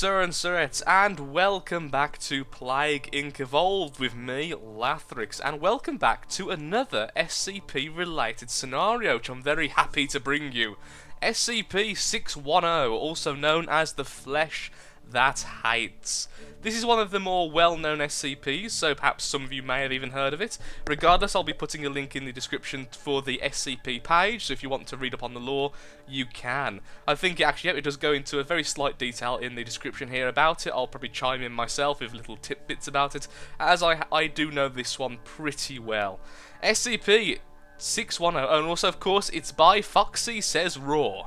Sir and Sirettes, and welcome back to Plague Inc. Evolved with me, Lathrix, and welcome back to another SCP-related scenario, which I'm very happy to bring you. SCP-610, also known as the Flesh That Hates. This is one of the more well-known SCPs, so perhaps some of you may have even heard of it. Regardless, I'll be putting a link in the description for the SCP page, so if you want to read up on the lore, you can. I think it does go into a very slight detail in the description here about it. I'll probably chime in myself with little tidbits about it, as I do know this one pretty well. SCP-610, and also, of course, it's by Foxy Says Raw.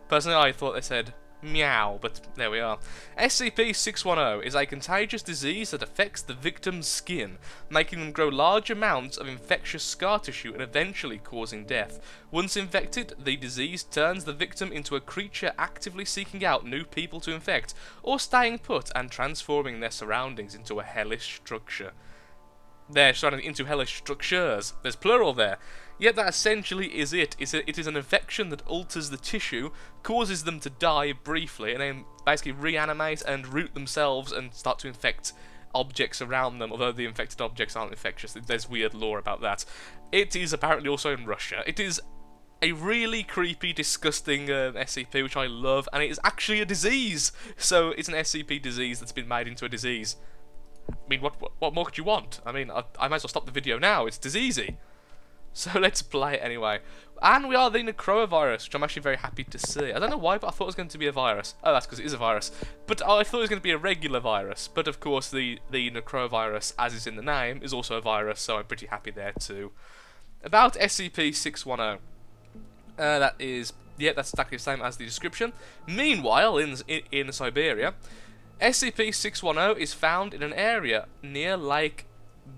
Personally, I thought they said meow, but there we are. SCP-610 is a contagious disease that affects the victim's skin, making them grow large amounts of infectious scar tissue and eventually causing death. Once infected, the disease turns the victim into a creature actively seeking out new people to infect, or staying put and transforming their surroundings into a hellish structure. Into hellish structures. There's plural there. Yet that essentially is it. It is an infection that alters the tissue, causes them to die briefly, and then basically reanimate and root themselves and start to infect objects around them, although the infected objects aren't infectious. There's weird lore about that. It is apparently also in Russia. It is a really creepy, disgusting SCP, which I love, and it is actually a disease. So it's an SCP disease that's been made into a disease. I mean, what more could you want? I mean, I might as well stop the video now. It's diseasey. So let's play it anyway. And we are the Necrovirus, which I'm actually very happy to see. I don't know why, but I thought it was going to be a virus. Oh, that's because it is a virus. But I thought it was going to be a regular virus. But of course, the Necrovirus, as is in the name, is also a virus, so I'm pretty happy there too. About SCP-610. That's exactly the same as the description. Meanwhile, in Siberia, SCP-610 is found in an area near Lake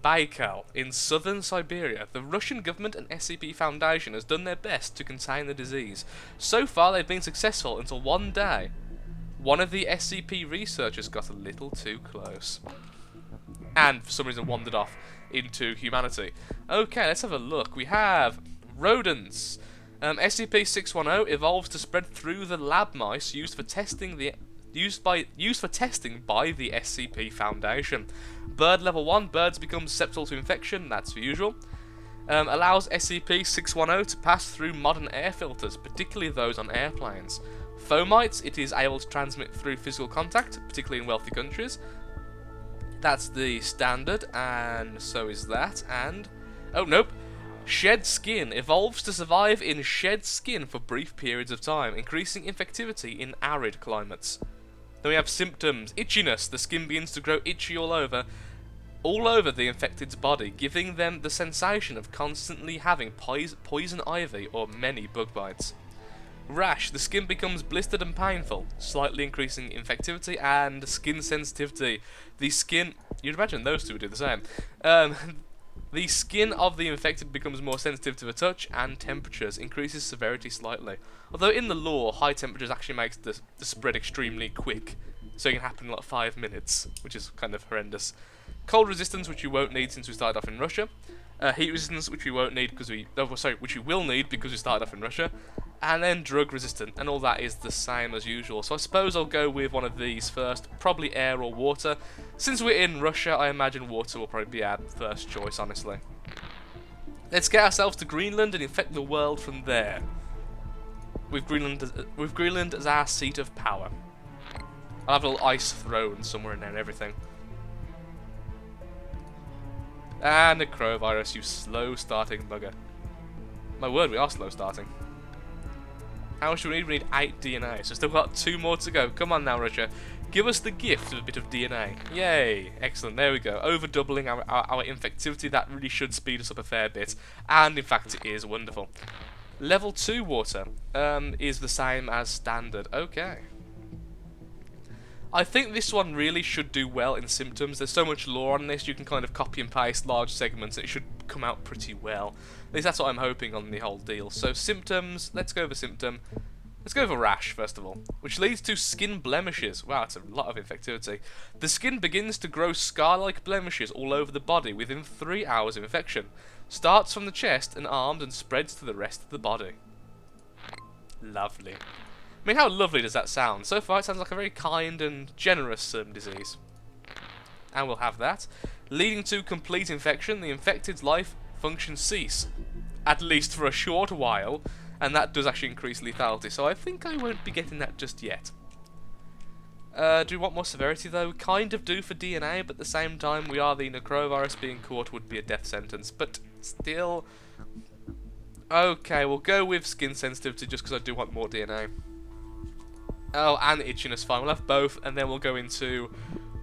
Baikal in southern Siberia. The Russian government and SCP Foundation has done their best to contain the disease. So far they've been successful until one day one of the SCP researchers got a little too close and for some reason wandered off into humanity. Okay, let's have a look. We have rodents. SCP-610 evolves to spread through the lab mice used for testing by the SCP Foundation. Bird level 1, birds become susceptible to infection, that's the usual. Allows SCP-610 to pass through modern air filters, particularly those on airplanes. Fomites, it is able to transmit through physical contact, particularly in wealthy countries. That's the standard, and so is that, and... oh, nope. Shed skin evolves to survive in shed skin for brief periods of time, increasing infectivity in arid climates. Then we have symptoms. Itchiness. The skin begins to grow itchy all over the infected's body, giving them the sensation of constantly having poison ivy or many bug bites. Rash. The skin becomes blistered and painful, slightly increasing infectivity and skin sensitivity. The skin... you'd imagine those two would do the same. The skin of the infected becomes more sensitive to the touch, and temperatures increases severity slightly. Although in the lore, high temperatures actually makes the spread extremely quick, so it can happen in like 5 minutes, which is kind of horrendous. Cold resistance, which you won't need since we started off in Russia. Heat resistance, which we won't need because which we will need because we started off in Russia. And then drug resistant, and all that is the same as usual. So I suppose I'll go with one of these first, probably air or water. Since we're in Russia, I imagine water will probably be our first choice, honestly. Let's get ourselves to Greenland and infect the world from there. With Greenland as our seat of power. I'll have a little ice throne somewhere in there and everything. And Necrovirus, you slow starting bugger. My word, we are slow starting. How much do we need? We need 8 DNA, so still got 2 more to go. Come on now, Russia. Give us the gift of a bit of DNA. Yay! Excellent, there we go. Over doubling our infectivity, that really should speed us up a fair bit. And in fact, it is wonderful. Level 2 water is the same as standard. Okay. I think this one really should do well in symptoms. There's so much lore on this, you can kind of copy and paste large segments and it should come out pretty well. At least that's what I'm hoping on the whole deal. So symptoms, let's go over symptom. Let's go over rash, first of all, which leads to skin blemishes. Wow, that's a lot of infectivity. The skin begins to grow scar-like blemishes all over the body within 3 hours of infection. Starts from the chest and arms and spreads to the rest of the body. Lovely. I mean, how lovely does that sound? So far, it sounds like a very kind and generous disease. And we'll have that. Leading to complete infection, the infected's life functions cease. At least for a short while, and that does actually increase lethality, so I think I won't be getting that just yet. Do we want more severity though? We kind of do for DNA, but at the same time we are the necrovirus, being caught would be a death sentence, but still... Okay, we'll go with skin sensitivity just because I do want more DNA. Oh, and itchiness, fine, we'll have both, and then we'll go into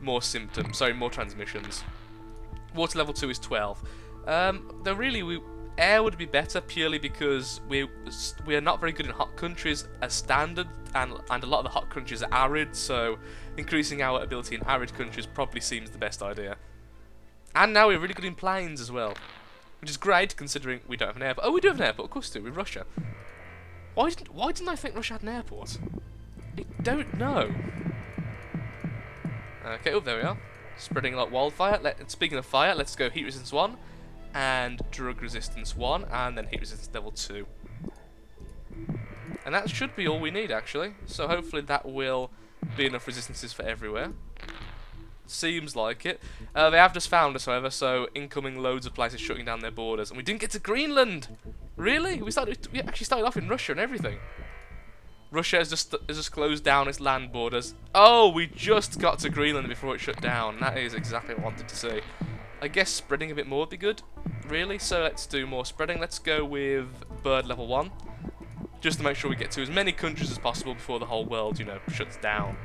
more symptoms, sorry, more transmissions. Water level 2 is 12. Though really, air would be better purely because we are not very good in hot countries as standard, and a lot of the hot countries are arid, so increasing our ability in arid countries probably seems the best idea. And now we're really good in planes as well, which is great considering we don't have an airport. Oh, we do have an airport, of course we do, with Russia. Why didn't I think Russia had an airport? I don't know. Okay, oh, there we are. Spreading like wildfire. Speaking of fire, let's go heat resistance 1, and drug resistance 1, and then heat resistance level 2. And that should be all we need, actually. So hopefully that will be enough resistances for everywhere. Seems like it. They have just found us, however, so incoming loads of places shutting down their borders. And we didn't get to Greenland! Really? We actually started off in Russia and everything. Russia has just closed down its land borders. Oh, we just got to Greenland before it shut down. That is exactly what I wanted to see. I guess spreading a bit more would be good, really. So let's do more spreading. Let's go with bird level 1. Just to make sure we get to as many countries as possible before the whole world, you know, shuts down.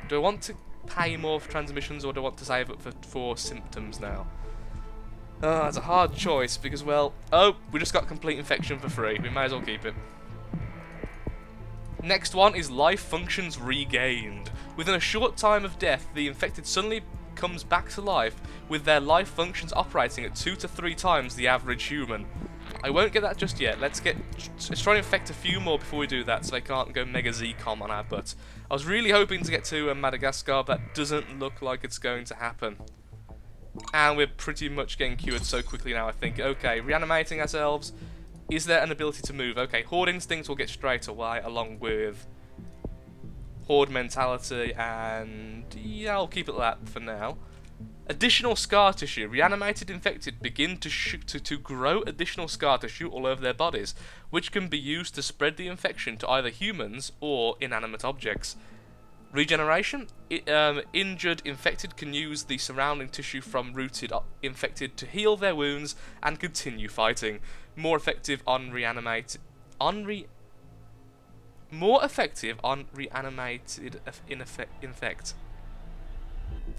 Do I want to pay more for transmissions, or do I want to save up for symptoms now? Oh, that's a hard choice because, well... Oh, we just got complete infection for free. We may as well keep it. Next one is life functions regained. Within a short time of death, the infected suddenly comes back to life with their life functions operating at 2 to 3 times the average human. I won't get that just yet. Let's try and infect a few more before we do that so they can't go mega Z-com on our butt. I was really hoping to get to Madagascar, but that doesn't look like it's going to happen. And we're pretty much getting cured so quickly now, I think. Okay, reanimating ourselves. Is there an ability to move? Okay, Horde Instincts will get straight away, along with Horde Mentality, and yeah, I'll keep it that for now. Additional scar tissue. Reanimated infected begin to grow additional scar tissue all over their bodies, which can be used to spread the infection to either humans or inanimate objects. Regeneration. Injured infected can use the surrounding tissue from rooted infected to heal their wounds and continue fighting. More effective on reanimated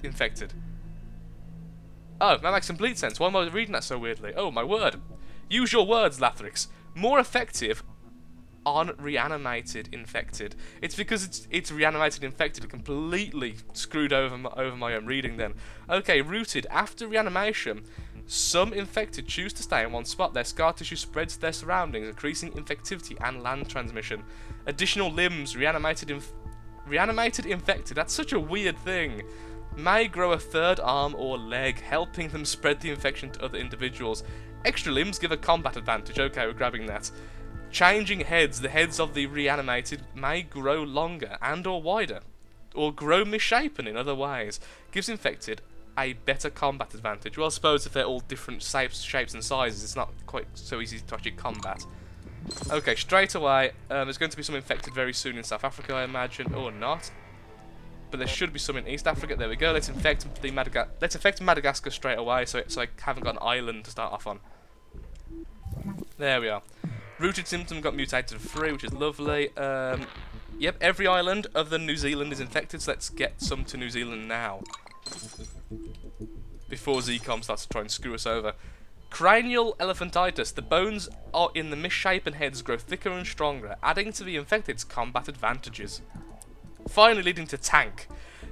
infected. Oh, that makes complete sense. Why am I reading that so weirdly? Oh, my word. Use your words, Lathrix. More effective on reanimated infected. It's because it's reanimated infected. It completely screwed over my own reading then. Okay, rooted. After reanimation, some infected choose to stay in one spot. Their scar tissue spreads to their surroundings, increasing infectivity and land transmission. Additional limbs. Reanimated infected. That's such a weird thing. May grow a third arm or leg, helping them spread the infection to other individuals. Extra limbs give a combat advantage. Okay, we're grabbing that. Changing heads. The heads of the reanimated may grow longer and or wider, or grow misshapen in other ways. Gives infected a better combat advantage. Well, I suppose if they're all different shapes and sizes, it's not quite so easy to actually combat. Okay, straight away, there's going to be some infected very soon in South Africa, I imagine, or not. But there should be some in East Africa. There we go. Let's infect Madagascar straight away, so I haven't got an island to start off on. There we are. Rooted symptom got mutated to 3, which is lovely. Yep, every island other than New Zealand is infected, so let's get some to New Zealand now. Before Zcom starts to try and screw us over. Cranial elephantitis. The bones in the misshapen heads grow thicker and stronger, adding to the infected's combat advantages. Finally leading to tank.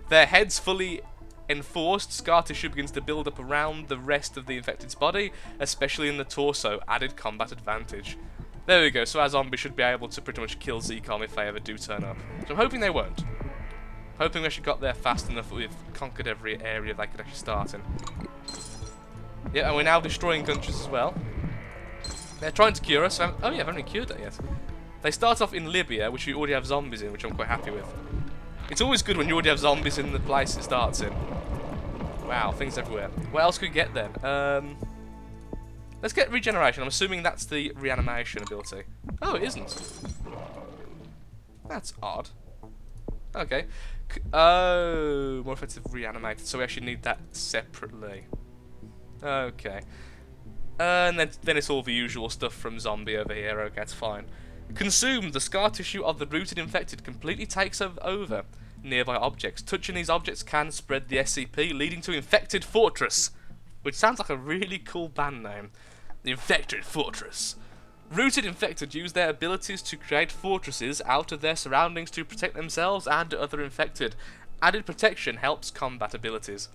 Their heads fully enforced, scar tissue begins to build up around the rest of the infected's body, especially in the torso, added combat advantage. There we go, so our zombies should be able to pretty much kill Zcom if they ever do turn up. So I'm hoping they won't. Hoping we actually got there fast enough that we've conquered every area they could actually start in. Yeah, and we're now destroying countries as well. They're trying to cure us. Oh yeah, I haven't cured that yet. They start off in Libya, which we already have zombies in, which I'm quite happy with. It's always good when you already have zombies in the place it starts in. Wow, things everywhere. What else could we get then? Let's get regeneration. I'm assuming that's the reanimation ability. Oh, it isn't. That's odd. Okay. Oh, more effective reanimated. So we actually need that separately. Okay. And then it's all the usual stuff from zombie over here. Okay, that's fine. Consumed. The scar tissue of the rooted infected completely takes over nearby objects. Touching these objects can spread the SCP, leading to Infected Fortress, which sounds like a really cool band name. The Infected Fortress. Rooted infected use their abilities to create fortresses out of their surroundings to protect themselves and other infected. Added protection helps combat abilities.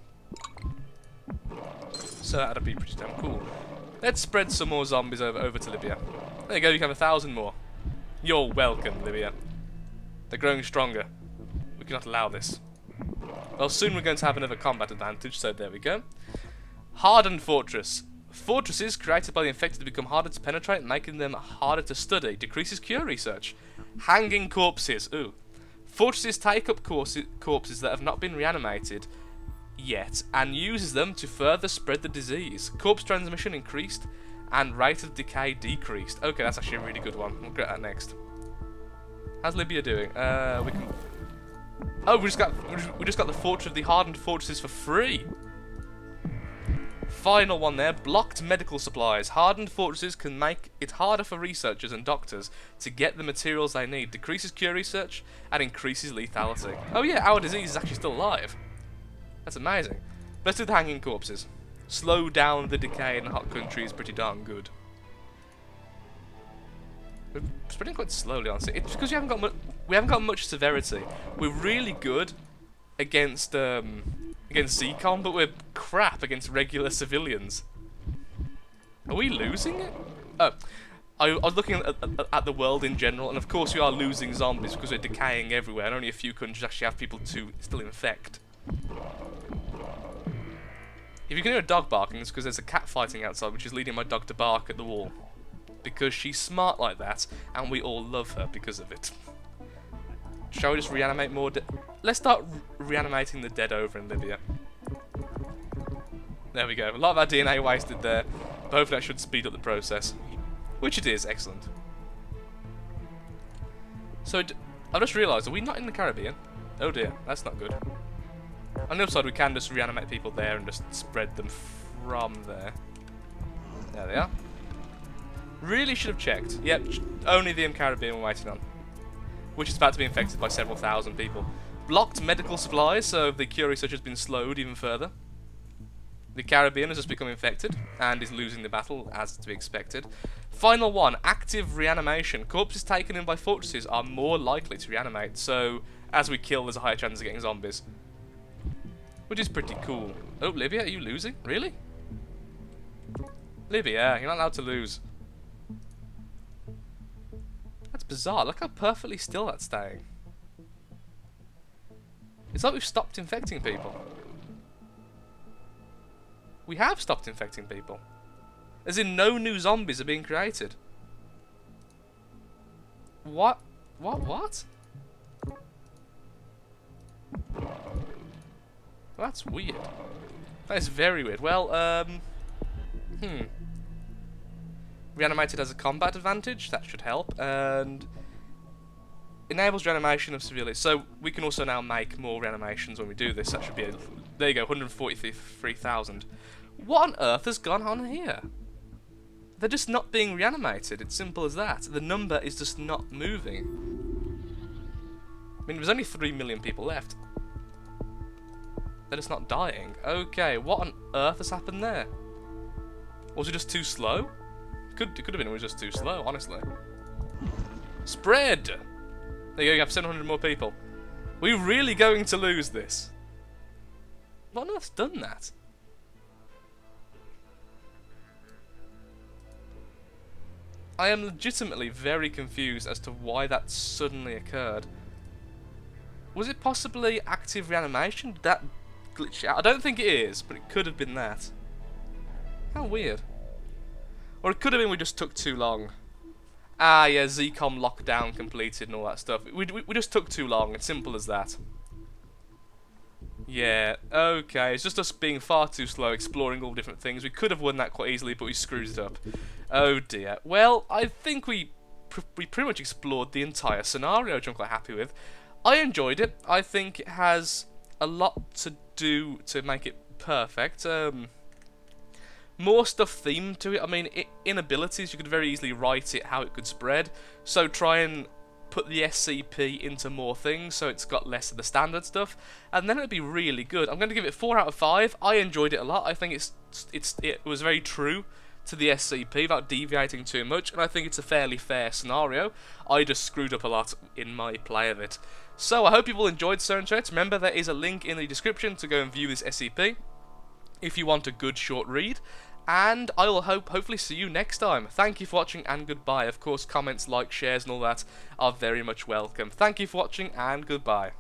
So that'd be pretty damn cool. Let's spread some more zombies over to Libya. There you go, you can have 1,000 more. You're welcome, Libya. They're growing stronger. We cannot allow this. Well, soon we're going to have another combat advantage, so there we go. Hardened Fortress. Fortresses created by the infected become harder to penetrate, making them harder to study. Decreases cure research. Hanging Corpses. Ooh. Fortresses take up corpses that have not been reanimated yet, and uses them to further spread the disease. Corpse transmission increased, and rate of decay decreased. Okay, that's actually a really good one. We'll get that next. How's Libya doing? We can... Oh, we just got the hardened fortresses for free. Final one there. Blocked medical supplies. Hardened fortresses can make it harder for researchers and doctors to get the materials they need. Decreases cure research and increases lethality. Oh yeah, our disease is actually still alive. That's amazing. Let's do the hanging corpses. Slow down the decay in hot country is pretty darn good. We're spreading quite slowly, honestly. It's because we haven't got much severity. We're really good against Zcon, but we're crap against regular civilians. Are we losing it? Oh, I was looking at the world in general, and of course we are losing zombies because we're decaying everywhere, and only a few countries actually have people to still infect. If you can hear a dog barking, it's because there's a cat fighting outside, which is leading my dog to bark at the wall. Because she's smart like that, and we all love her because of it. Shall we just reanimate more? Let's start reanimating the dead over in Libya. There we go. A lot of our DNA wasted there, but hopefully that should speed up the process. Which it is. Excellent. So, I've just realised, are we not in the Caribbean? Oh dear, that's not good. On the other side, we can just reanimate people there and just spread them from there. There they are. Really should have checked. Yep, only the Caribbean we're waiting on. Which is about to be infected by several thousand people. Blocked medical supplies, so the cure research has been slowed even further. The Caribbean has just become infected, and is losing the battle, as to be expected. Final one, active reanimation. Corpses taken in by fortresses are more likely to reanimate, so as we kill, there's a higher chance of getting zombies. Which is pretty cool. Oh, Libya, are you losing? Really? Libya, you're not allowed to lose. That's bizarre. Look how perfectly still that's staying. It's like we've stopped infecting people. We have stopped infecting people. As in, no new zombies are being created. What? What? That's weird. That is very weird. Well, Reanimated has a combat advantage, that should help, and enables reanimation of civilians. So we can also now make more reanimations when we do this. That should be there you go, 143,000. What on earth has gone on here? They're just not being reanimated. It's simple as that. The number is just not moving. I mean, there's only 3 million people left. They're just not dying. Okay, what on earth has happened there? Was it just too slow? It could have been it was just too slow, honestly. Spread! There you go, you have 700 more people. We're really going to lose this. What on earth's done that? I am legitimately very confused as to why that suddenly occurred. Was it possibly active reanimation? Did that glitch out? I don't think it is, but it could have been that. How weird. Or it could have been we just took too long. Ah, yeah, ZCOM lockdown completed and all that stuff. We just took too long. It's simple as that. Yeah, okay. It's just us being far too slow exploring all different things. We could have won that quite easily, but we screwed it up. Oh dear. Well, I think we pretty much explored the entire scenario, which I'm quite happy with. I enjoyed it. I think it has a lot to do to make it perfect. More stuff themed to it. I mean, in abilities, you could very easily write it how it could spread. So try and put the SCP into more things, so it's got less of the standard stuff, and then it'd be really good. I'm going to give it 4 out of 5. I enjoyed it a lot. I think it was very true to the SCP without deviating too much, and I think it's a fairly fair scenario. I just screwed up a lot in my play of it. So I hope you've all enjoyed Cert. Remember, there is a link in the description to go and view this SCP if you want a good short read. And I will hopefully see you next time. Thank you for watching and goodbye. Of course, comments, likes, shares and all that are very much welcome. Thank you for watching and goodbye.